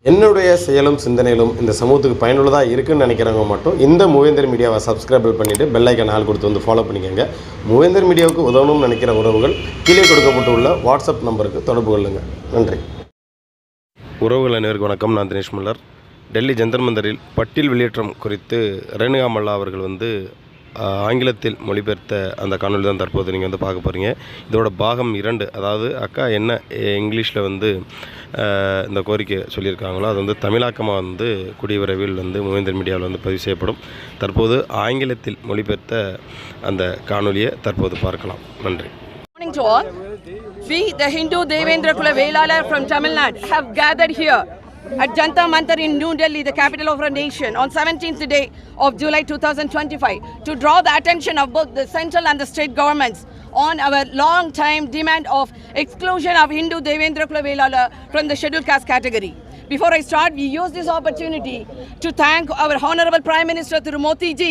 என்னுடைய செயலும் சிந்தனையிலும் இந்த சமூகத்துக்கு பயனுள்ளதாக இருக்குன்னு நினைக்கிறவங்க மட்டும் இந்த மூவேந்தர் மீடியாவை சப்ஸ்கிரைப் பண்ணிவிட்டு பெல் ஐக்கான் ஆல் கொடுத்து வந்து ஃபாலோ பண்ணிக்கோங்க. மூவேந்தர் மீடியாவுக்கு உதவணும்னு நினைக்கிற உறவுகள் கீழே கொடுக்கப்பட்டுள்ள வாட்ஸ்அப் நம்பருக்கு தொடர்பு கொள்ளுங்கள். நன்றி. உறவுகள் அனைவருக்கும் வணக்கம். நான் தினேஷ் மல்லர். டெல்லி ஜந்தர் மந்தரில் பட்டியல் வெளியேற்றம் குறித்து ரேணுகா மல்லா அவர்கள் ஆங்கிலத்தில் மொழிபெயர்த்த அந்த காணொலி தான் தற்போது நீங்கள் பார்க்க போகிறீங்க. இதோட பாகம் 2, அதாவது அக்கா என்ன இங்கிலீஷில் இந்த கோரிக்கை சொல்லியிருக்காங்களோ அது தமிழாக்கமாக கூடிய விரைவில் மூவேந்தர் மீடியாவில் பதிவு செய்யப்படும். தற்போது ஆங்கிலத்தில் மொழிபெயர்த்த அந்த காணொலியை தற்போது பார்க்கலாம். நன்றி. Morning to all. We, the Hindu Devendra Kula Velala from Tamil Nadu, have gathered here at Jantar Mantar in New Delhi, the capital of our nation, on 17th day of July 2025 to draw the attention of both the central and the state governments on our long time demand of exclusion of Hindu Devendra Kula Velala from the scheduled caste category. Before I start, we use this opportunity to thank our Honorable Prime Minister Thiru Modi ji,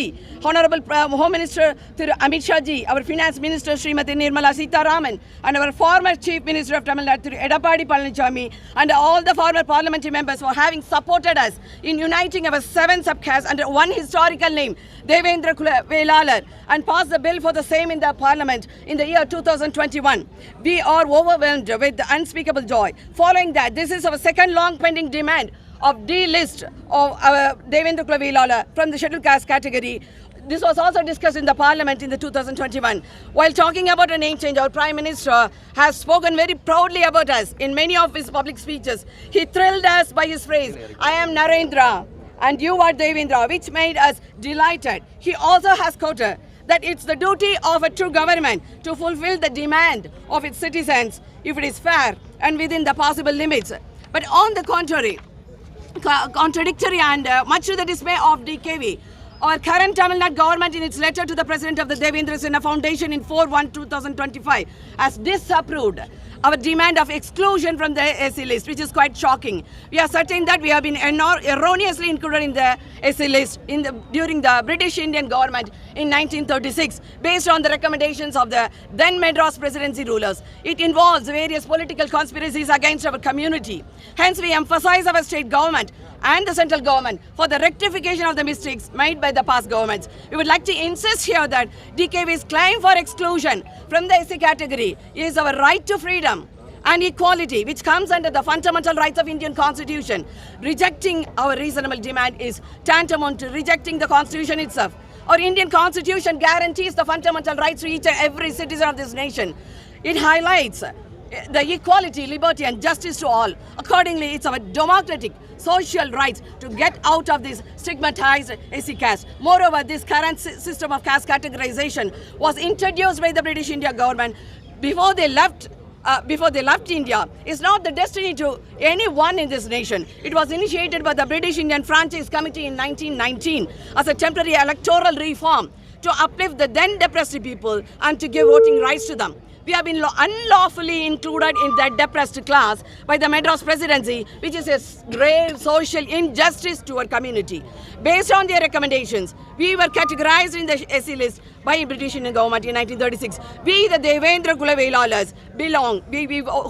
Honorable Home Minister Thiru Amit Shah ji, our Finance Minister Srimati Nirmala Sitharaman, and our former Chief Minister of Tamil Nadu Thiru Edappadi Palaniswamy, and all the former parliamentary members for having supported us in uniting our 7 subcastes under one historical name, Devendra Kula Velala, and passed the bill for the same in the parliament in the year 2021. We are overwhelmed with unspeakable joy. Following that, this is our second long pending demand of delist of Devendra Kula Velala from the scheduled caste category. This was also discussed in the parliament in the 2021. While talking about a name change, our Prime Minister has spoken very proudly about us in many of his public speeches. He thrilled us by his phrase, "I am Narendra and you are Devendra," which made us delighted. He also has quoted that it's the duty of a true government to fulfill the demand of its citizens if it is fair and within the possible limits. But on the contrary, contradictory and much to the dismay of DKV, our current Tamil Nadu government in its letter to the President of the Devendra Sinha Foundation in 4/1/2025 has disapproved our demand of exclusion from the SC list, which is quite shocking. We are certain that we have been erroneously included in the SC list during the British Indian government in 1936, based on the recommendations of the then Madras Presidency rulers. It involves various political conspiracies against our community. Hence, we emphasize our state government and the central government for the rectification of the mistakes made by the past governments. We would like to insist here that DKV's claim for exclusion from the SC category is our right to freedom and equality, which comes under the fundamental rights of Indian Constitution. Rejecting our reasonable demand is tantamount to rejecting the Constitution itself. Our Indian Constitution guarantees the fundamental rights to each and every citizen of this nation. It highlights the equality, liberty and justice to all. Accordingly, it's our democratic social rights to get out of this stigmatized SC caste. Moreover, this current system of caste categorization was introduced by the British India government before they left India. It's not the destiny to anyone in this nation. It was initiated by the British Indian Franchise Committee in 1919 as a temporary electoral reform to uplift the then depressed people and to give voting rights to them. We have been unlawfully included in that depressed class by the Madras Presidency, which is a grave social injustice to our community. Based on their recommendations, we were categorized in the SC list by British Indian government in 1936. We, the Devendra Kula Velalas,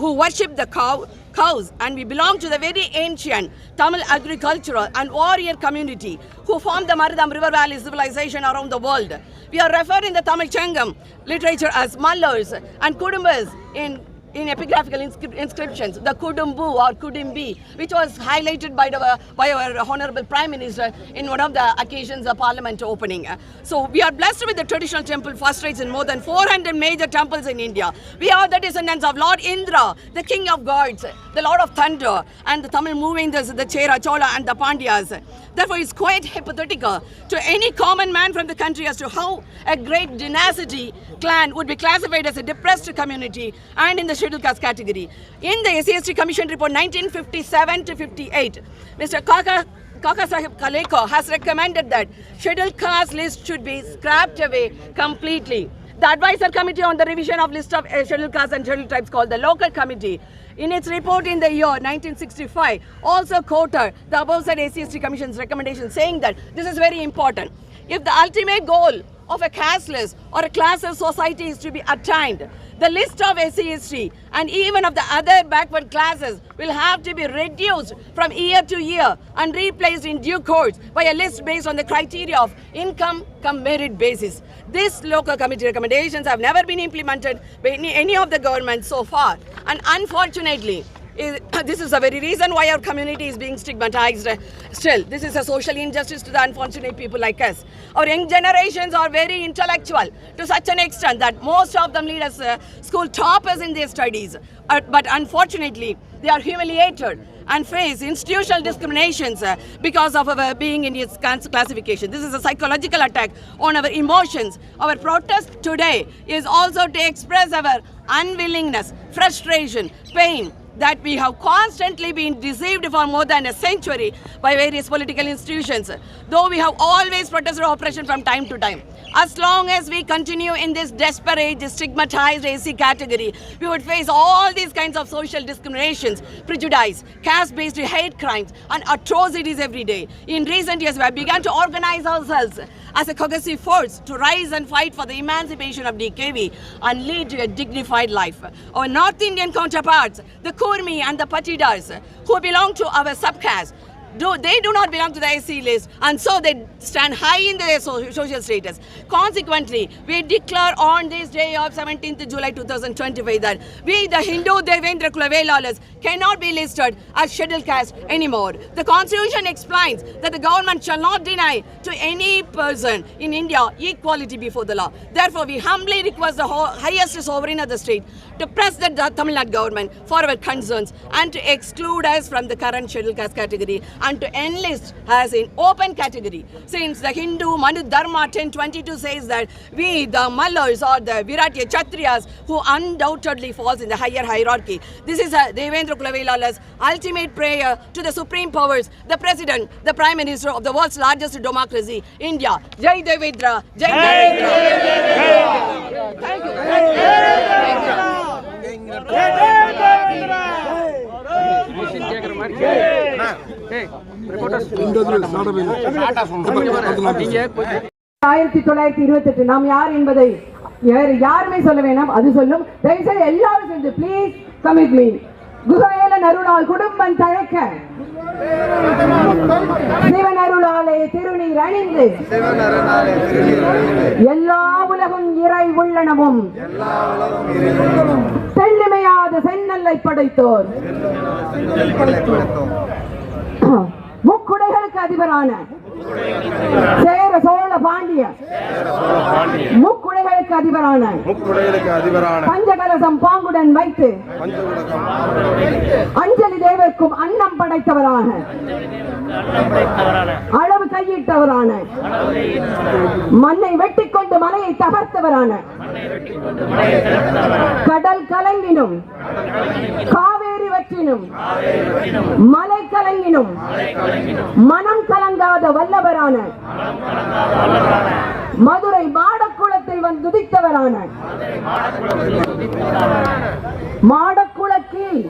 who worship the cows, and we belong to the very ancient Tamil agricultural and warrior community who formed the Maridam River Valley civilization around the world. We are referred in the Tamil Changam literature as Mallars and Kudumbas in epigraphical inscriptions, the Kudumbu or Kudimbi, which was highlighted by our Honorable Prime Minister in one of the occasions of Parliament opening. So we are blessed with the traditional temple first rates in more than 400 major temples in India. We are the descendants of Lord Indra, the king of gods, the lord of thunder, and the Tamil Moovendars, the Chera, Chola and the Pandyas. Therefore, it's quite hypothetical to any common man from the country as to how a great dynasty clan would be classified as a depressed community and in the scheduled caste category. In the SC Commission report 1957-58, Mr. Kaka Sahib Kaleko has recommended that scheduled caste list should be scrapped away completely. The advisor committee on the revision of list of scheduled castes and scheduled tribes, called the local committee, in its report in the year 1965 also quoted the above said SC Commission's recommendation, saying that this is very important. If the ultimate goal of a casteless or a classless society is to be attained, the list of SC/ST and even of the other backward classes will have to be reduced from year to year and replaced in due course by a list based on the criteria of income cum merit basis. These local committee recommendations have never been implemented by any of the governments so far, and unfortunately, this is the very reason why our community is being stigmatized still. This is a social injustice to the unfortunate people like us. Our young generations are very intellectual to such an extent that most of them lead as school toppers in their studies. But unfortunately, they are humiliated and face institutional discriminations because of our being in its classification. This is a psychological attack on our emotions. Our protest today is also to express our unwillingness, frustration, pain, that we have constantly been deceived for more than a century by various political institutions, though we have always protested oppression from time to time. As long as we continue in this desperate, stigmatized SC category, we would face all these kinds of social discriminations, prejudice, caste-based hate crimes, and atrocities every day. In recent years, we have begun to organize ourselves as a cohesive force to rise and fight for the emancipation of DKV and lead to a dignified life. Our North Indian counterparts, the Kurmi and the Patidars, who belong to our subcaste, they do not belong to the SC list, and so they stand high in their social status. Consequently, we declare on this day of 17th July 2025 that we, the Hindu Devendra Kula Velalas, cannot be listed as scheduled caste anymore. The Constitution explains that the government shall not deny to any person in India equality before the law. Therefore, we humbly request the highest sovereign of the state to press the Tamil Nadu government for our concerns and to exclude us from the current scheduled caste category and to enlist as in open category. Since the Hindu Manu Dharma 10:22 says that we, the Mallas or the Viratya Kshatriyas, who undoubtedly falls in the higher hierarchy. This is Devendra Kula Velala's ultimate prayer to the supreme powers, the President, the Prime Minister of the world's largest democracy, India. Jai Devendra, Jai Devendra. Thank you. நாம் யார் என்பதை யாருமே சொல்ல வேண்டாம், அது சொல்லும். தயவுசெய்து எல்லாரும் சேர்ந்து ப்ளீஸ் கம் வித் மீ. குகவேல நருளால் குடும்பம் தழைக்க, சிவன் அருளாலே திருநீர் அணிந்து, எல்லா உலகும் இறை உள்ளனமும் தெள்ளிமையாத செந்நெல்லை படைத்தோர், முக்குடைகளுக்கு அதிபரான சேர சோழ பாண்டிய, முக்குடைகளுக்கு அதிபரான பஞ்சகலசம் பாங்குடன் வைத்து அஞ்சலி தேவர்க்கும் அன்னம் படைத்தவரான, அளவு கையிட்டவரான, மண்ணை வெட்டிக் கொண்டு மலையை தகர்த்தவரான, கடல் கலங்கினும் காவேரி வற்றினும் மலை கலங்கினும் மனம் கலங்காத வல்லவரான, மதுரை மாடக்குளத்தை வந்துதித்தவரான, மாடக்குளத்தில்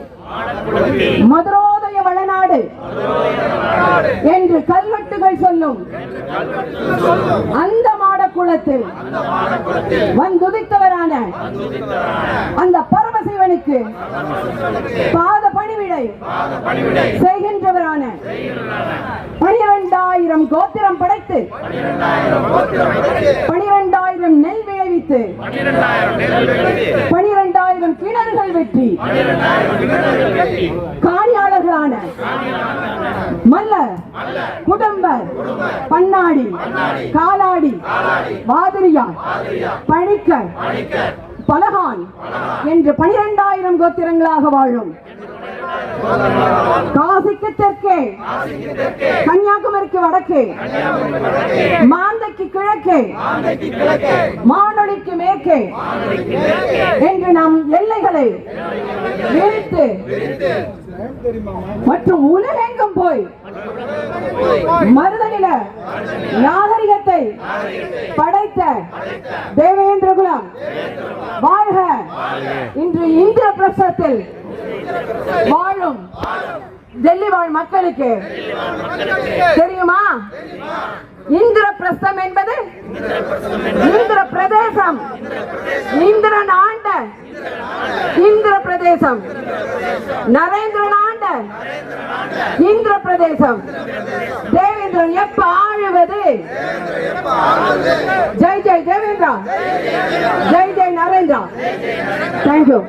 மதுரோதய வளநாடு என்று கல்வெட்டுகள் சொல்லும் அந்த மாடக்குளத்தில் வந்துதித்தவரான அந்த பரமசிவனுக்கு பாத பணிவிடை செய்கின்றவரான 12,000 கோத்திரம் படைத்து 12,000 நெல் விளைவித்து 12,000 கிணறுகள் வெற்றி காணியாளர்களான மல்லர், குடும்பர், பண்ணாடி, காலாடி, வாதிரியார், பணிக்கர், பலகான் என்று 12,000 கோத்திரங்களாக வாழும். காசிக்கு தெற்கே, கன்னியாகுமரிக்கு வடக்கே, மாந்தைக்கு கிழக்கே, மானொலிக்கு மேற்கே என்று நம் எல்லைகளை விரித்து மற்றும் உலகெங்கும் போய் மருதநில நாகரிகத்தை படைத்த தேவேந்திர குலம் வாழ்க. இன்று இந்திர பிரசத்தில் வாழும் டெல்லி வாழ் மக்களுக்கு தெரியுமா இந்திரபிரஸ்தம் என்பது இந்திர பிரதேசம். இந்திரன் ஆண்ட இந்திர பிரதேசம். நரேந்திரன் ஆண்ட இந்திர பிரதேசம். தேவேந்திரன் எப்ப ஆளுவது? ஜெய் ஜெய் தேவேந்திரா, ஜெய் ஜெய் நரேந்திரா. தேங்க்யூ.